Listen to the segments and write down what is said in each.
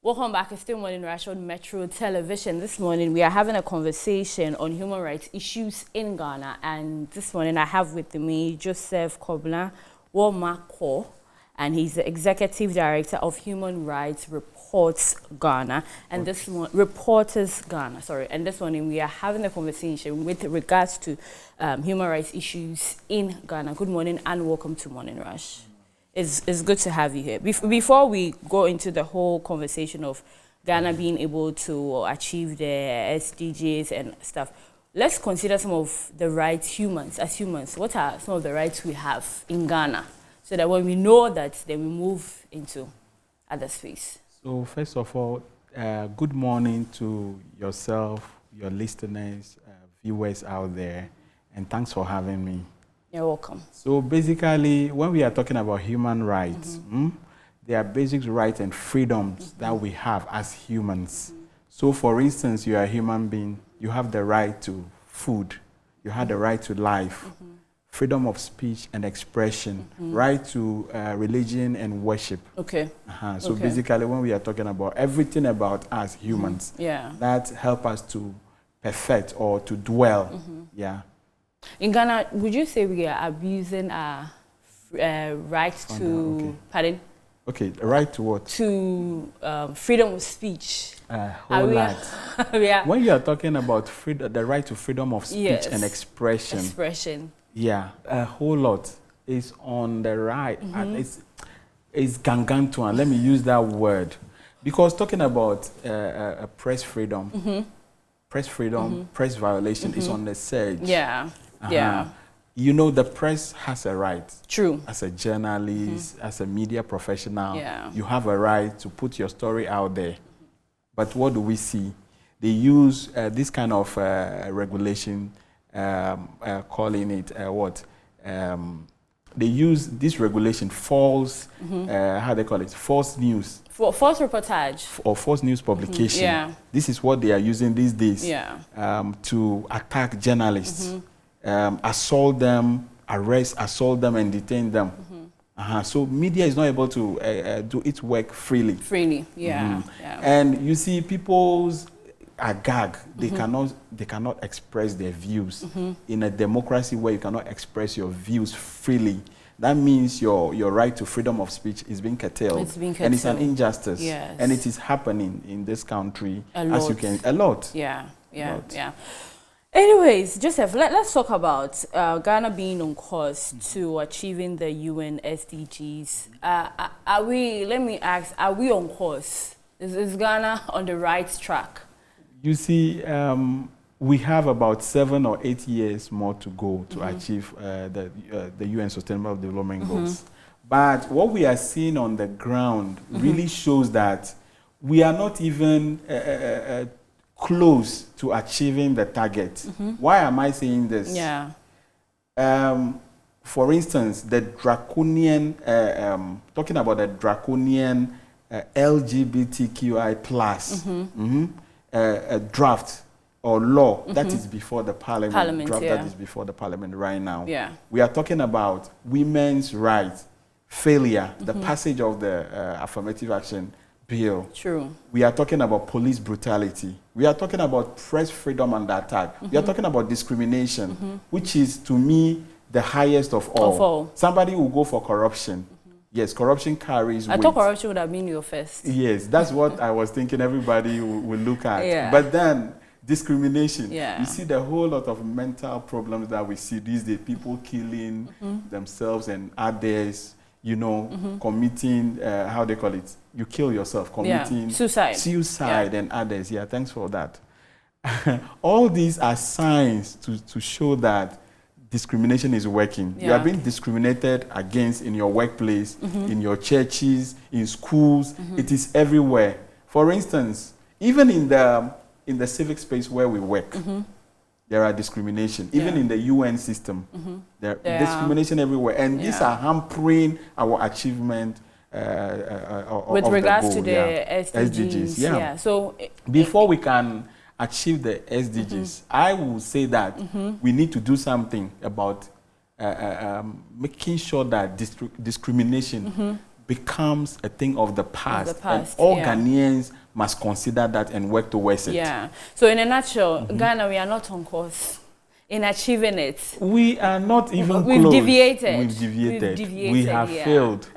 Welcome back. It's still Morning Rush on Metro Television. This morning we are having a conversation on human rights issues in Ghana, and this morning I have with me Joseph KOBLA WEMAKOR, and he's the Executive Director of Human Rights Reports Ghana, and this one Reporters Ghana. Sorry, and this morning we are having a conversation with regards to human rights issues in Ghana. Good morning and welcome to Morning Rush. It's good to have you here. Before we go into the whole conversation of Ghana being able to achieve the SDGs and stuff, let's consider some of the rights as humans. What are some of the rights we have in Ghana? So that when we know that, then we move into other space. So first of all, good morning to yourself, your listeners, viewers out there, and thanks for having me. You're welcome. So basically, when we are talking about human rights, there are basic rights and freedoms that we have as humans. So for instance, you are a human being, you have the right to food, you have the right to life, freedom of speech and expression, right to religion and worship. Okay. So basically, when we are talking about everything about us humans, that help us to perfect or to dwell. In Ghana, would you say we are abusing our right to, pardon? Okay, the right to what? To freedom of speech. Whole lot. When you are talking about the right to freedom of speech and expression. Yeah, a whole lot is on the right. It's gangantuan. Let me use that word. Because talking about press freedom, press violation is on the surge. You know, the press has a right. True. As a journalist, as a media professional, you have a right to put your story out there. But what do we see? They use this kind of regulation, calling it what? They use this regulation, false, how they call it? False news. False reportage. Or false news publication. This is what they are using these days to attack journalists. Assault them, assault them, and detain them. So media is not able to do its work freely. And you see, people's agag. They cannot express their views. In a democracy where you cannot express your views freely, that means your right to freedom of speech is being curtailed. It's being curtailed. And it's an injustice. And it is happening in this country a lot. As you can a lot. Anyways, Joseph, let's talk about Ghana being on course to achieving the UN SDGs. Let me ask, are we on course? Is Ghana on the right track? You see, we have about 7 or 8 years more to go to achieve the UN Sustainable Development Goals. But what we are seeing on the ground really shows that we are not even close to achieving the target. Why am I saying this? For instance, the draconian, talking about the draconian LGBTQI plus draft or law that is before the parliament, that is before the parliament right now. We are talking about women's rights, failure, the passage of the affirmative action bill. We are talking about police brutality. We are talking about press freedom under attack. We are talking about discrimination, which is, to me, the highest of all. Somebody will go for corruption. Yes, corruption carries weight. I thought corruption would have been your first. Yes, that's what I was thinking everybody will look at. But then, discrimination. You see the whole lot of mental problems that we see these days. People killing themselves and others, you know, committing, how they call it? You kill yourself, committing suicide and others. Thanks for that. All these are signs to show that discrimination is working. You are being discriminated against in your workplace, in your churches, in schools. It is everywhere. For instance, even in the civic space where we work, there are discrimination. Even in the UN system, there is discrimination everywhere. And these are hampering our achievement with regards to the SDGs. So before we can achieve the SDGs, I will say that we need to do something about making sure that discrimination becomes a thing of the past. And all Ghanaians must consider that and work towards it. Yeah. So in a nutshell, Ghana, we are not on course in achieving it. We are not even close. We've deviated. We have failed.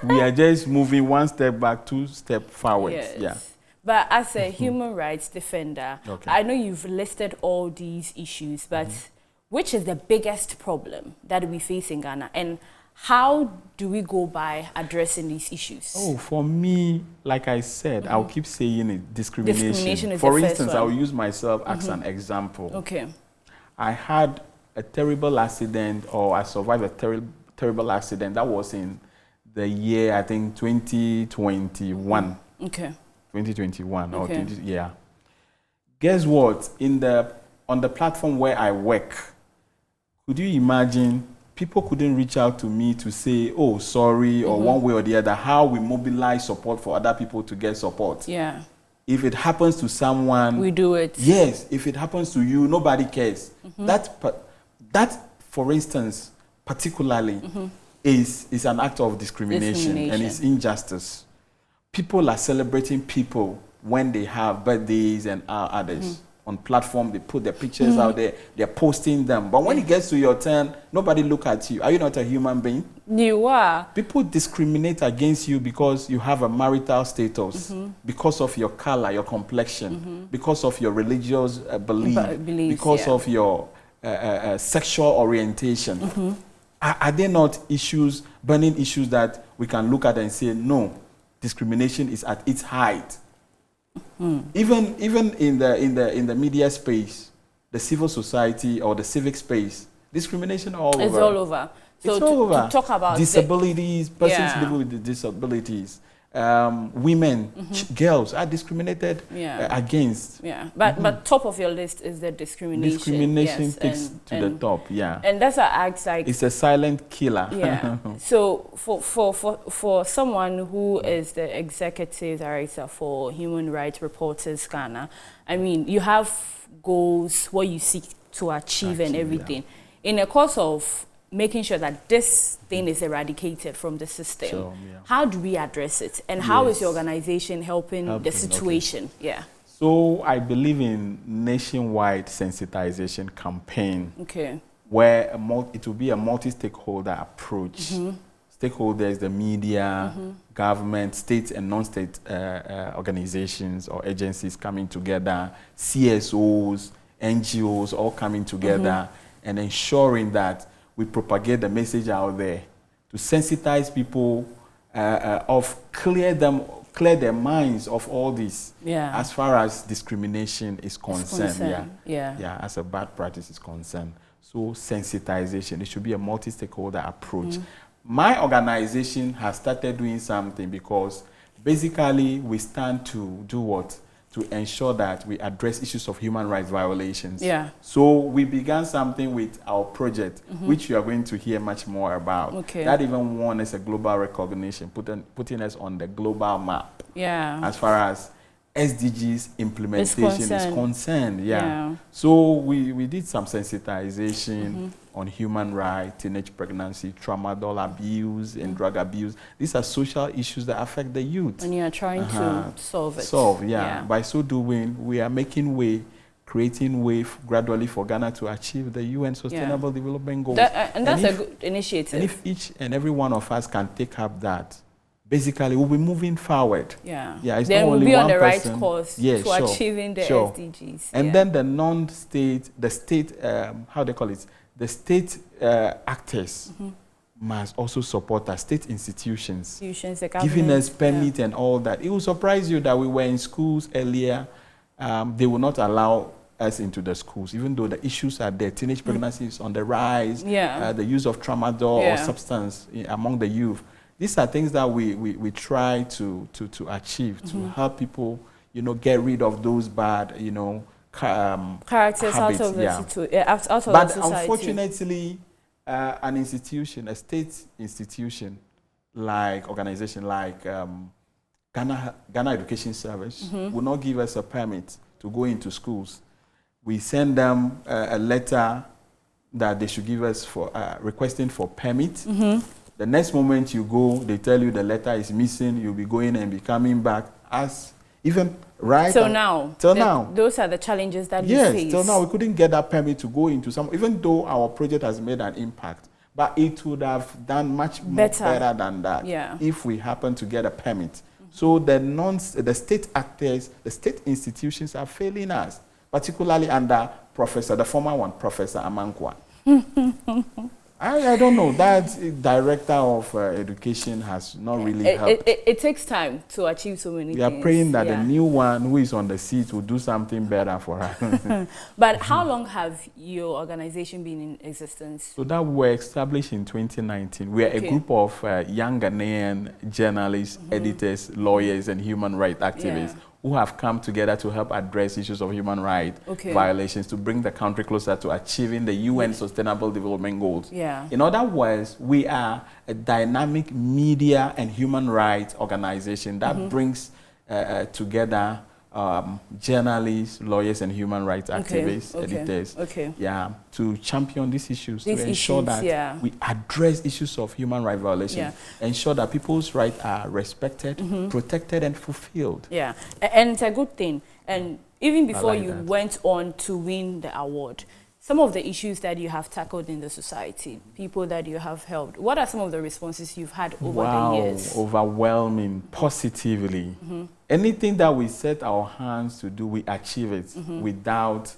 We are just moving one step back, two steps forward. Yes. Yeah. But as a human rights defender, I know you've listed all these issues, but which is the biggest problem that we face in Ghana? And how do we go by addressing these issues? Oh, for me, like I said, I'll keep saying it, discrimination. Discrimination is for the instance, first one. I'll use myself as an example. Okay. I had a terrible accident, or I survived a terrible accident. That was in the year, I think, 2021. Okay. 2021 or 20, yeah. Guess what? On the platform where I work, could you imagine people couldn't reach out to me to say, oh, sorry, or one way or the other, how we mobilize support for other people to get support. Yeah. If it happens to someone, we do it. Yes. If it happens to you, nobody cares. That, for instance, particularly, is an act of discrimination and it's injustice. People are celebrating people when they have birthdays and others. On platform, they put their pictures out there, they're posting them. But when it gets to your turn, nobody look at you. Are you not a human being? You are. People discriminate against you because you have a marital status, because of your color, your complexion, because of your religious beliefs, because of your sexual orientation. Are there not issues, burning issues that we can look at and say, no, discrimination is at its height? Even in the media space, the civil society or the civic space, discrimination all over. It's all over. So it's all over. To talk about disabilities, persons living with disabilities, women, girls are discriminated against. Yeah, but top of your list is the discrimination. Discrimination takes to the top. Yeah, and that's what acts like it's a silent killer. Yeah. So for someone who is the executive director for Human Rights Reporters Ghana, I mean, you have goals, what you seek to achieve and everything. In the course of making sure that this thing is eradicated from the system, how do we address it? And how is your organization helping the situation? Yeah. So I believe in nationwide sensitization campaign. Where it will be a multi-stakeholder approach. Stakeholders, the media, government, state and non-state organizations or agencies coming together, CSOs, NGOs all coming together and ensuring that we propagate the message out there to sensitize people, clear their minds of all this. As far as discrimination is concerned, as a bad practice is concerned. So sensitization, it should be a multi-stakeholder approach. My organization has started doing something because basically we stand to do what? To ensure that we address issues of human rights violations. So we began something with our project, which you are going to hear much more about. That even won us a global recognition, putting us on the global map. As far as SDGs implementation is concerned. So we did some sensitization on human rights, teenage pregnancy, tramadol abuse, and drug abuse. These are social issues that affect the youth. And you are trying to solve it. By so doing, we are making way, creating way gradually for Ghana to achieve the UN Sustainable Development Goals. And that's a good initiative. And if each and every one of us can take up that, basically we'll be moving forward. It's then not we'll only be one on the person. right course to achieving the SDGs. And then the non-state, the state, how they call it, the state actors must also support our state institutions, giving us permit and all that. It will surprise you that we were in schools earlier. They will not allow us into the schools, even though the issues are there. Teenage pregnancy is on the rise, the use of tramadol or substance among the youth. These are things that we try to achieve, to help people, get rid of those bad, characters habits, out of the society. But unfortunately, an institution, a state institution, organization like Ghana Education Service, will not give us a permit to go into schools. We send them a letter that they should give us for requesting for permit. The next moment you go, they tell you the letter is missing. You'll be going and be coming back. As even right till now. Those are the challenges that we face. Yes, till now we couldn't get that permit to go into some. Even though our project has made an impact, but it would have done much better than that if we happen to get a permit. So the state actors, the state institutions are failing us, particularly under the former one, Professor Amankwa. I don't know. That director of education has not really helped. It takes time to achieve so many things. We are praying that the new one who is on the seat will do something better for us. But how long have your organization been in existence? So that we were established in 2019. We are a group of young Ghanaian journalists, editors, lawyers, and human rights activists who have come together to help address issues of human rights violations, to bring the country closer to achieving the UN Sustainable Development Goals. In other words, we are a dynamic media and human rights organization that brings together journalists, lawyers, and human rights activists, editors, to champion these issues, to ensure that we address issues of human rights violations, ensure that people's rights are respected, protected, and fulfilled. And it's a good thing. And even before you went on to win the award, some of the issues that you have tackled in the society, people that you have helped, what are some of the responses you've had over the years? Overwhelming, positively. Anything that we set our hands to do, we achieve it without,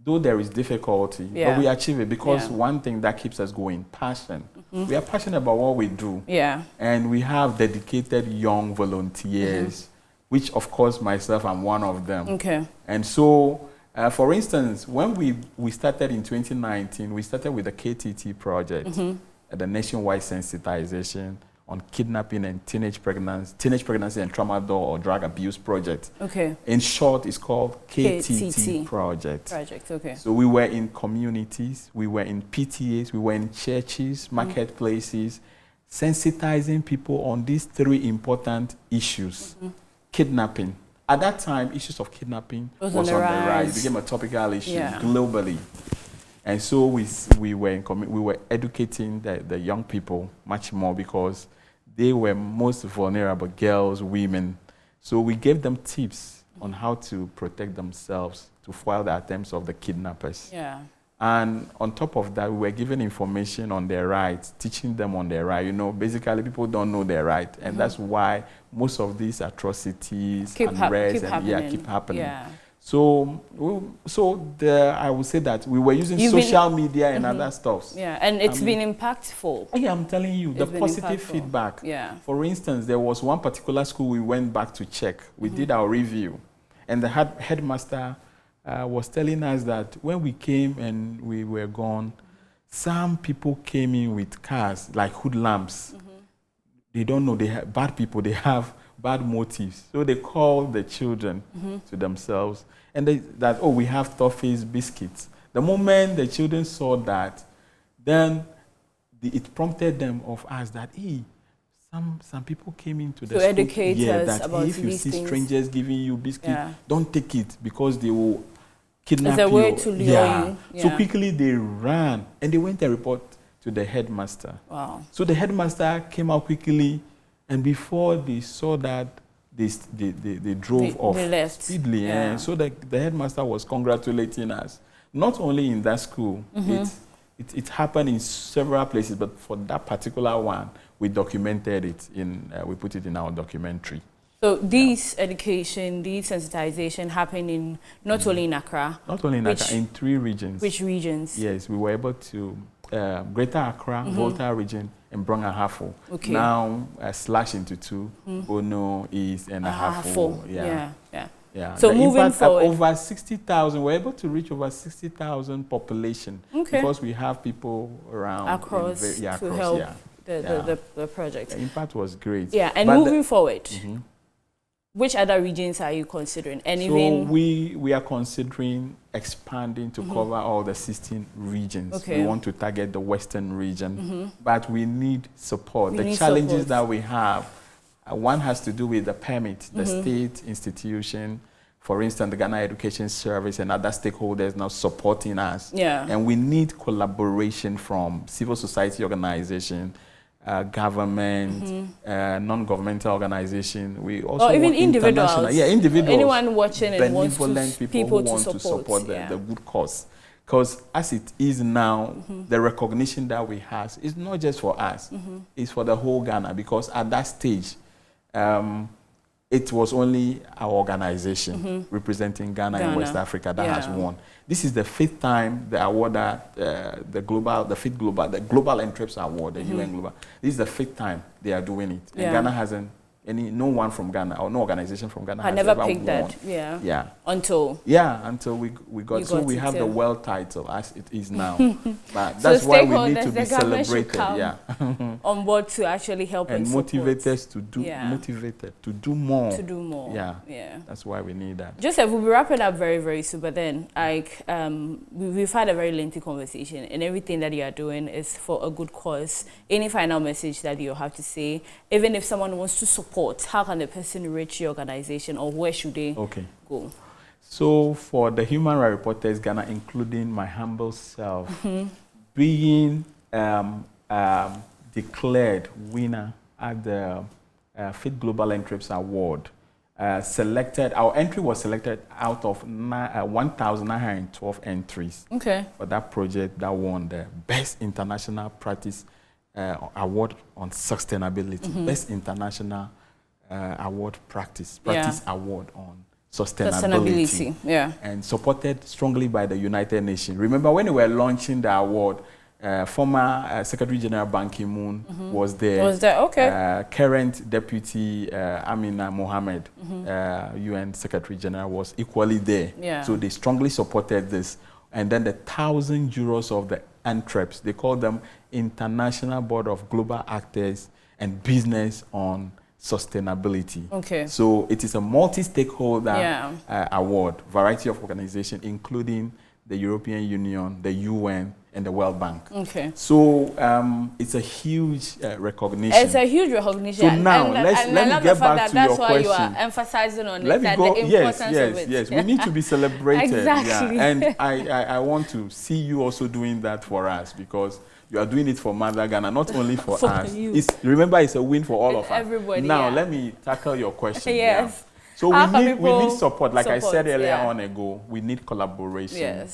though there is difficulty, but we achieve it because one thing that keeps us going, passion. We are passionate about what we do. And we have dedicated young volunteers, which of course myself, I'm one of them. And so, for instance, when we started in 2019, we started with the KTT project, the nationwide sensitization on kidnapping and teenage pregnancy and tramadol or drug abuse project. In short, it's called KTT project. So we were in communities, we were in PTAs, we were in churches, marketplaces, sensitizing people on these three important issues. Kidnapping. At that time, issues of kidnapping was on the rise. It became a topical issue globally. And so we were educating the young people much more because they were most vulnerable, girls, women. So we gave them tips on how to protect themselves to foil the attempts of the kidnappers. And on top of that, we were giving information on their rights, teaching them on their rights. You know, basically people don't know their rights, and that's why most of these atrocities keep happening. So I would say that we were using social media and other stuff. And it's been impactful. I'm telling you, the positive feedback. For instance, there was one particular school we went back to check. We did our review, and the headmaster was telling us that when we came and we were gone, some people came in with cars, like hoodlums. They don't know, they have bad people, they have bad motives. So they call the children to themselves, and we have toffees, biscuits. The moment the children saw that, then it prompted them of us that, some people came into the school to educate us about if you see things. Strangers giving you biscuits, don't take it because they will kidnap you. It's a way to lure you. So quickly they ran and they went and report to the headmaster. So the headmaster came out quickly, and before they saw that, they drove off. They left. Speedily. So the headmaster was congratulating us. Not only in that school, it happened in several places, but for that particular one, we documented it we put it in our documentary. So these education, these sensitization happen in not only in Accra. Not only in Accra, in 3 regions. Which regions? Yes, we were able to Greater Accra, Volta region, and Brong Ahafo. Now slash into 2, Bono, East, and Ahafo. So moving forward, over 60,000, we're able to reach over 60,000 population because we have people around across to help the project. The impact was great. And moving forward, which other regions are you considering? We are considering expanding to cover all the 16 regions. We want to target the Western region, but we need support. The challenges that we have, one has to do with the permit, the state institution, for instance, the Ghana Education Service and other stakeholders now supporting us. And we need collaboration from civil society organizations, government, non-governmental organization. We also or even individuals. Yeah, individuals. Anyone watching and wants people who want to support the good cause. Because as it is now, the recognition that we have is not just for us, it's for the whole Ghana. Because at that stage, it was only our organization representing Ghana in West Africa that has won. This is the 5th time the award that the Global Entrips Award, the UN Global. This is the 5th time they are doing it. And Ghana hasn't no one from Ghana or no organization from Ghana has never ever picked won. that. Until we got so we have the world title as it is now. But that's why we need to be celebrated. On board to actually help and motivate us to do to do more. Yeah. That's why we need that. Joseph, we'll be wrapping up very, very soon, but then like we've had a very lengthy conversation, and everything that you are doing is for a good cause. Any final message that you have to say, even if someone wants to support, how can the person reach your organization, or where should they go? So for the Human Rights Reporters Ghana, including my humble self, being declared winner at the 5th Global Entrips Award, our entry was selected out of 1,912 entries for that project that won the Best International Practice Award on Sustainability, Best International Award Practice Award on Sustainability. And supported strongly by the United Nations. Remember when we were launching the award, former Secretary General Ban Ki-moon was there. Current Deputy Amina Mohammed, UN Secretary General, was equally there. So they strongly supported this. And then the 1,000 jurors of the ANTREPS, they call them International Board of Global Actors and Business on Sustainability. So it is a multi-stakeholder award, variety of organizations, including the European Union, the UN, and the World Bank. So it's a huge recognition. It's a huge recognition. So now let me get back to your question. That's why you are emphasizing on the importance of it. Yes, we need to be celebrated. Exactly. And I want to see you also doing that for us, because you are doing it for Mother Ghana, not only for us. Remember, it's a win for all of us. Everybody. Now let me tackle your question. So we need support. Like I said earlier on ago, we need collaboration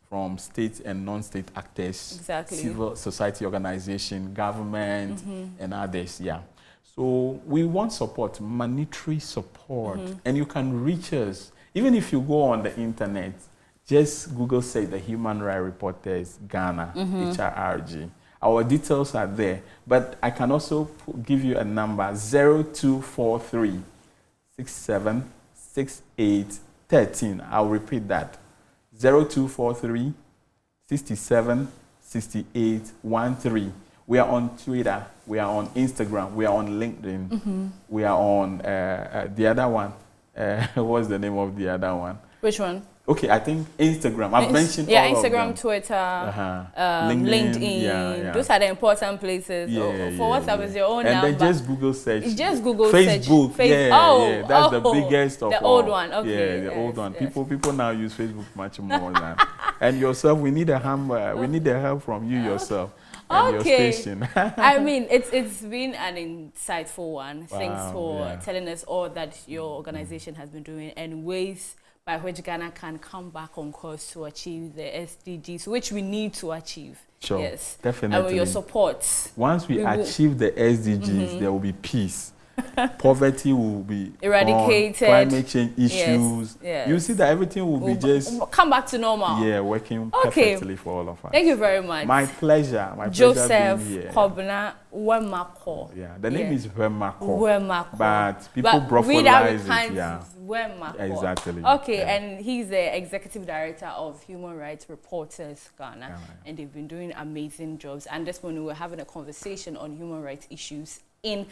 from state and non-state actors, civil society organization, government, and others. So we want support, monetary support, and you can reach us. Even if you go on the internet, just Google search the Human Rights Reporters Ghana, HRG. Our details are there, but I can also give you a number, 0243 676813. I'll repeat that. 0243 67 68 13. We are on Twitter, we are on Instagram, we are on LinkedIn, we are on the other one. What's the name of the other one? Which one? Okay, I think Instagram. I've mentioned all Instagram, of them. Twitter, LinkedIn. Those are the important places. For WhatsApp is your own number. And then just Google search. Just Google Facebook. Facebook. That's the biggest of the all. old one. The old one. People now use Facebook much more than. And yourself, we need we need the help from you yourself. And your station. I mean, it's been an insightful one. Thanks for telling us all that your organization has been doing and ways by which Ghana can come back on course to achieve the SDGs, which we need to achieve. Sure, yes, definitely. And with your support. Once we achieve the SDGs, there will be peace. Poverty will be eradicated. Climate change issues. You see that everything will be just come back to normal. Working perfectly for all of us. Thank you very much. My pleasure. Joseph KOBLA WEMAKOR. The name is WEMAKOR. WEMAKOR. But people brothelize it. WEMAKOR. Exactly. And he's the executive director of Human Rights Reporters Ghana, and they've been doing amazing jobs. And this morning we're having a conversation on human rights issues in Ghana.